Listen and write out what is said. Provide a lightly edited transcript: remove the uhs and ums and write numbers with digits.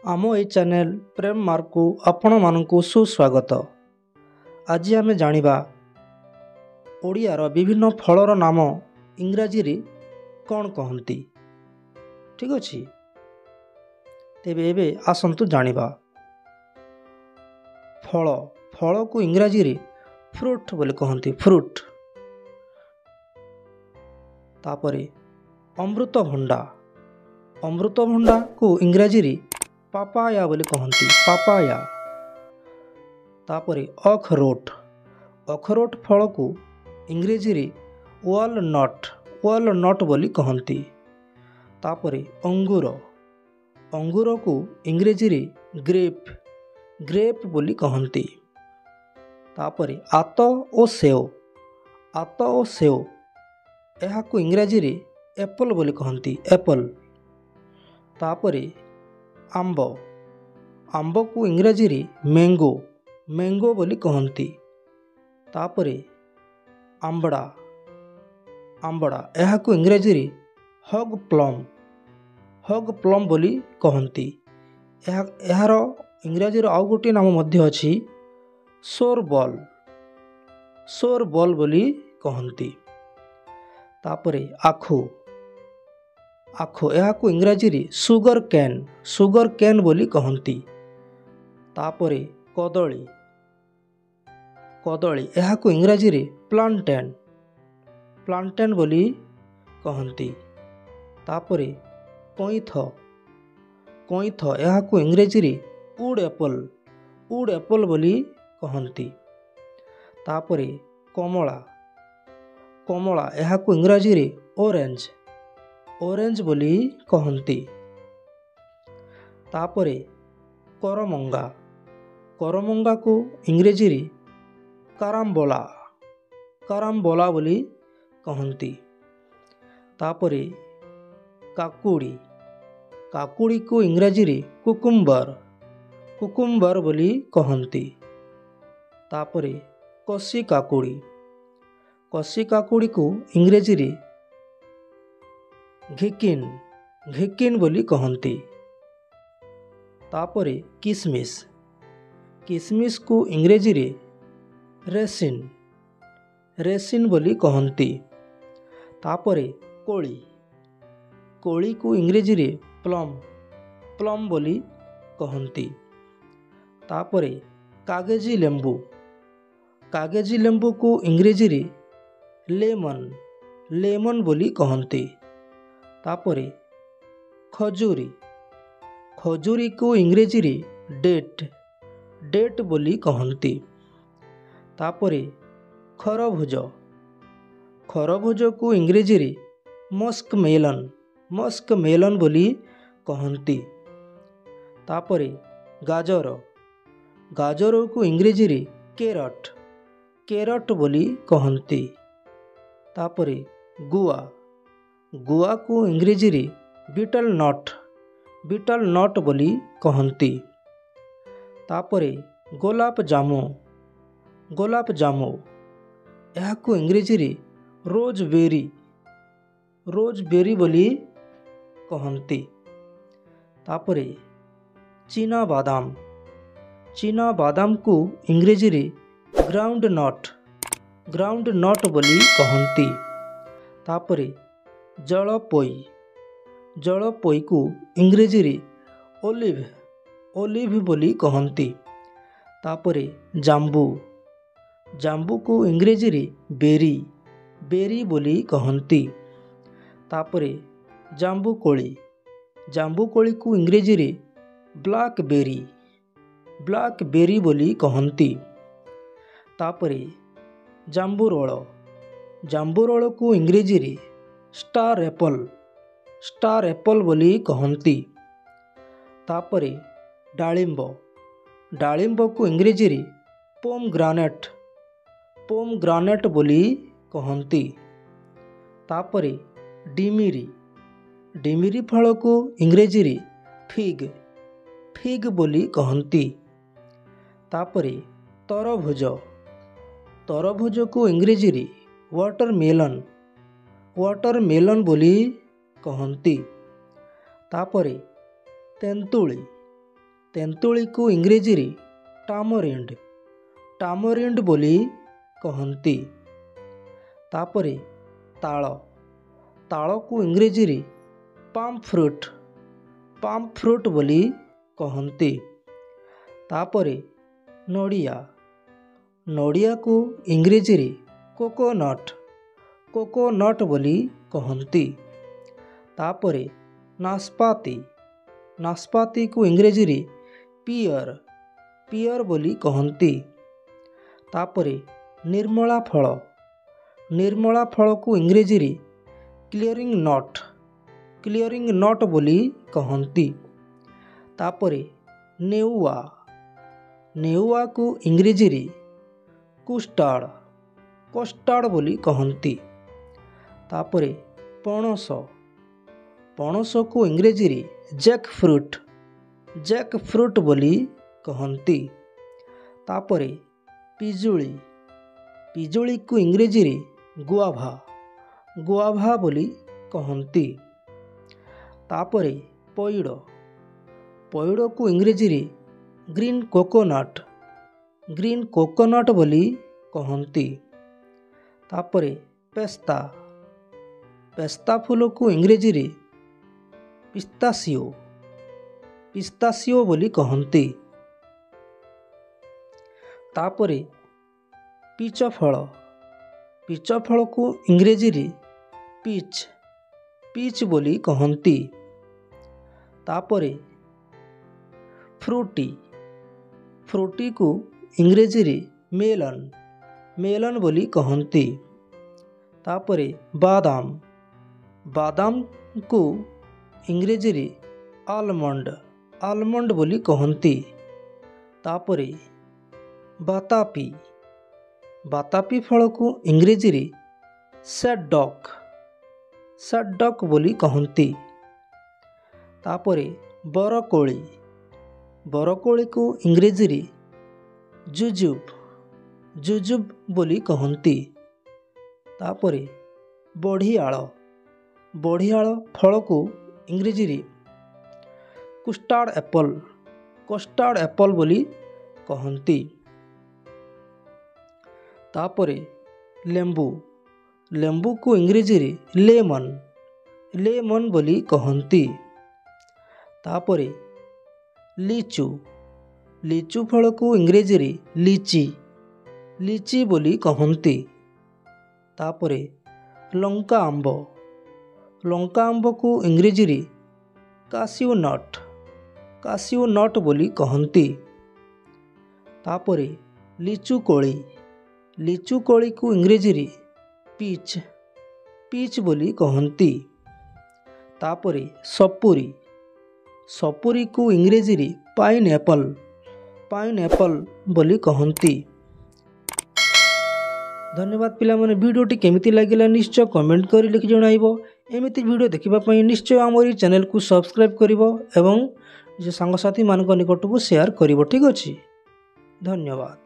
आम ए चैनल प्रेम मार्क को आपण मानकु सुस्वागत। आज आम जानिबा ओडियार विभिन्न फलर नाम इंग्राजी रे कौन कहती। ठीक अच्छे तेबे एबे आसंतु जानिबा फल फल को इंग्राजी रे फ्रूट बोली कहती। फ्रूट तापरे अमृतभंडा अमृतभंडा को इंग्राजी रे पापाया बोली कहती। पापाया तापरे अखरोट अखरोट फल को इंग्रेजी रे वालनट बोली कहती। तापरे अंगूर अंगूर को इंग्रेजी रे ग्रेप बोली कहती। तापरे आत ओ सेव यह को इंग्राजी रे एप्पल बोली कहती। एप्पल तापरे आंब आंब को इंग्राजी रे मैंगो बोली कहती। तापरे आंबड़ा यह को इंग्राजी रे हग प्लम बोली कहती। यार इंग्राजी रो आउ गोटे नाम मध्य अछि सोर बॉल बोली कहती। तापरे आखु यह को इंग्राजी रे सुगर कैन बोली कहती। तापरे कदली यह को इंग्राजी रे प्लांटेन बोली कहती। तापरे कईथ यह को इंग्राजी रे वुड एप्पल बोली कहती। तापरे कमला यह को इंग्राजी रे ऑरेंज बोली कहती। तापरे करमंगा को इंग्रेजी रे काराम्बोला बोली कहती। तापरे काकुड़ी को इंग्राजी रे कुकुम्बर बोली कहती। तापरे कसी काकुड़ी को इंग्रेजी रे घिकिन बोली कहती। तापरे किसमिस को इंग्रेजी रे रेसिन बोली कहती। तापरे कोली को इंग्रेजी रे प्लम बोली कहती। तापरे कागजी लेंबू को इंग्रेजी रे लेमन बोली कहती। तापरे खजूरी को इंग्रेजी रे डेट बोली कहती। तापरे खरभुज को इंग्रेजी रे मस्क मेलन बोली कहती। तापरे गाजर को इंग्रेजी रे कैरट बोली कहती। तापरे गुआ को इंग्रेजी रे बीटल नट बोली कहती। तापरे गोलाप जामु यह को इंग्रेजी रे रोजबेरी बोली कहती। तापरे चीना बादाम को इंग्रेजी रे ग्राउंड नट बोली कहती। तापरे जलपोई को इंग्रेजी रे ओलिव बोली कहती। तापरे जाम्बू को इंग्रेजी रे बेरी बोली कहती। तापरे जाम्बू कोली को इंग्रेजी रे ब्लैकबेरी बोली कहती। तापरे जाम्बू रोल को इंग्रेजी रे स्टार एप्पल बोली कहती। तापरे डालिंब को इंग्रेजी रे पोम ग्रानेट बोली कहती। तापरे डिमिरी फल को इंग्रेजी रे फिग बोली कहती। तापरे तरभुज को इंग्रेजी रे वाटरमेलन बोली कहती। तापरे ତେନ୍ତୁଳି କୁ ଇଂରେଜୀରେ ଟାମରିଣ୍ଡ ବୋଲି କହନ୍ତି। ତାପରେ ତାଳକୁ ଇଂରେଜୀରେ ପାମ୍ ଫ୍ରୁଟ୍ ବୋଲି କହନ୍ତି। ତାପରେ ନଡ଼ିଆକୁ ଇଂରେଜୀରେ କୋକୋନଟ୍ ବୋଲି କହନ୍ତି। ତାପରେ ନାସପାତିକୁ ଇଂରେଜୀରେ ପିଅର ବୋଲି କହନ୍ତି। ତାପରେ ନିର୍ମଳା ଫଳକୁ ଇଂରେଜୀରେ କ୍ଲିୟରିଂ ନଟ୍ ବୋଲି କହନ୍ତି। ତାପରେ ନେଉଆକୁ ଇଂରେଜୀରେ କଷ୍ଟାର୍ଡ଼ ବୋଲି କହନ୍ତି। ତାପରେ ପଣସକୁ ଇଂରେଜୀରେ ଜ୍ୟାକ୍ ଫ୍ରୁଟ୍ ବୋଲି କହନ୍ତି। ତାପରେ ପିଜୁଳିକୁ ଇଂରେଜୀରେ ଗୁଆଭା ବୋଲି କହନ୍ତି। ତାପରେ ପଇଡ଼କୁ ଇଂରେଜୀରେ ଗ୍ରୀନ୍ କୋକୋନଟ୍ ବୋଲି କହନ୍ତି। ତାପରେ ପେସ୍ତା ଫୁଲକୁ ଇଂରେଜୀରେ ପିସ୍ତାସିଓ ବୋଲି କହନ୍ତି। ତାପରେ ପିଚ ଫଳକୁ ଇଂରେଜୀରେ ପିଚ୍ ବୋଲି କହନ୍ତି। ତାପରେ ଫ୍ରୁଟିକୁ ଇଂରେଜୀରେ ମେଲନ୍ ବୋଲି କହନ୍ତି। ତାପରେ ବାଦାମକୁ ଇଂରେଜୀରେ ଆଲମଣ୍ଡ ବୋଲି କହନ୍ତି। ତାପରେ ବାତାପି ଫଳକୁ ଇଂରେଜୀରେ ସ୍ୟାଡଡକ୍ ବୋଲି କହନ୍ତି। ତାପରେ ବରକୋଳିକୁ ଇଂରେଜୀରେ ଜୁଜୁବ ବୋଲି କହନ୍ତି। ତାପରେ ବଢ଼ିଆଳ ଫଳକୁ ଇଂରେଜୀରେ କଷ୍ଟାର୍ଡ଼ ଆପଲ୍ ବୋଲି କହନ୍ତି। ତାପରେ ଲେମ୍ବୁକୁ ଇଂରେଜୀରେ ଲେମନ୍ ବୋଲି କହନ୍ତି। ତାପରେ ଲିଚୁ ଫଳକୁ ଇଂରେଜୀରେ ଲିଚି ବୋଲି କହନ୍ତି। ତାପରେ ଲଙ୍କା ଆମ୍ବକୁ ଇଂରେଜୀରେ କାସିଉ ନଟ୍ ବୋଲି କହନ୍ତି। ତାପରେ ଲିଚୁ କୋଳିକୁ ଇଂରେଜୀରେ ପିଚ୍ ବୋଲି କହନ୍ତି। ତାପରେ ସପୁରୀକୁ ଇଂରେଜୀରେ ପାଇନ୍ ଆପଲ୍ ବୋଲି କହନ୍ତି। ଧନ୍ୟବାଦ ପିଲାମାନେ, ଭିଡ଼ିଓଟି କେମିତି ଲାଗିଲା ନିଶ୍ଚୟ କମେଣ୍ଟ କରି ଲେଖି ଜଣାଇବ। ଏମିତି ଭିଡ଼ିଓ ଦେଖିବା ପାଇଁ ନିଶ୍ଚୟ ଆମର ଏହି ଚ୍ୟାନେଲକୁ ସବସ୍କ୍ରାଇବ୍ କରିବ ଏବଂ ନିଜ ସାଙ୍ଗସାଥିମାନଙ୍କ ନିକଟକୁ ସେୟାର କରିବ। ଠିକ୍ ଅଛି, ଧନ୍ୟବାଦ।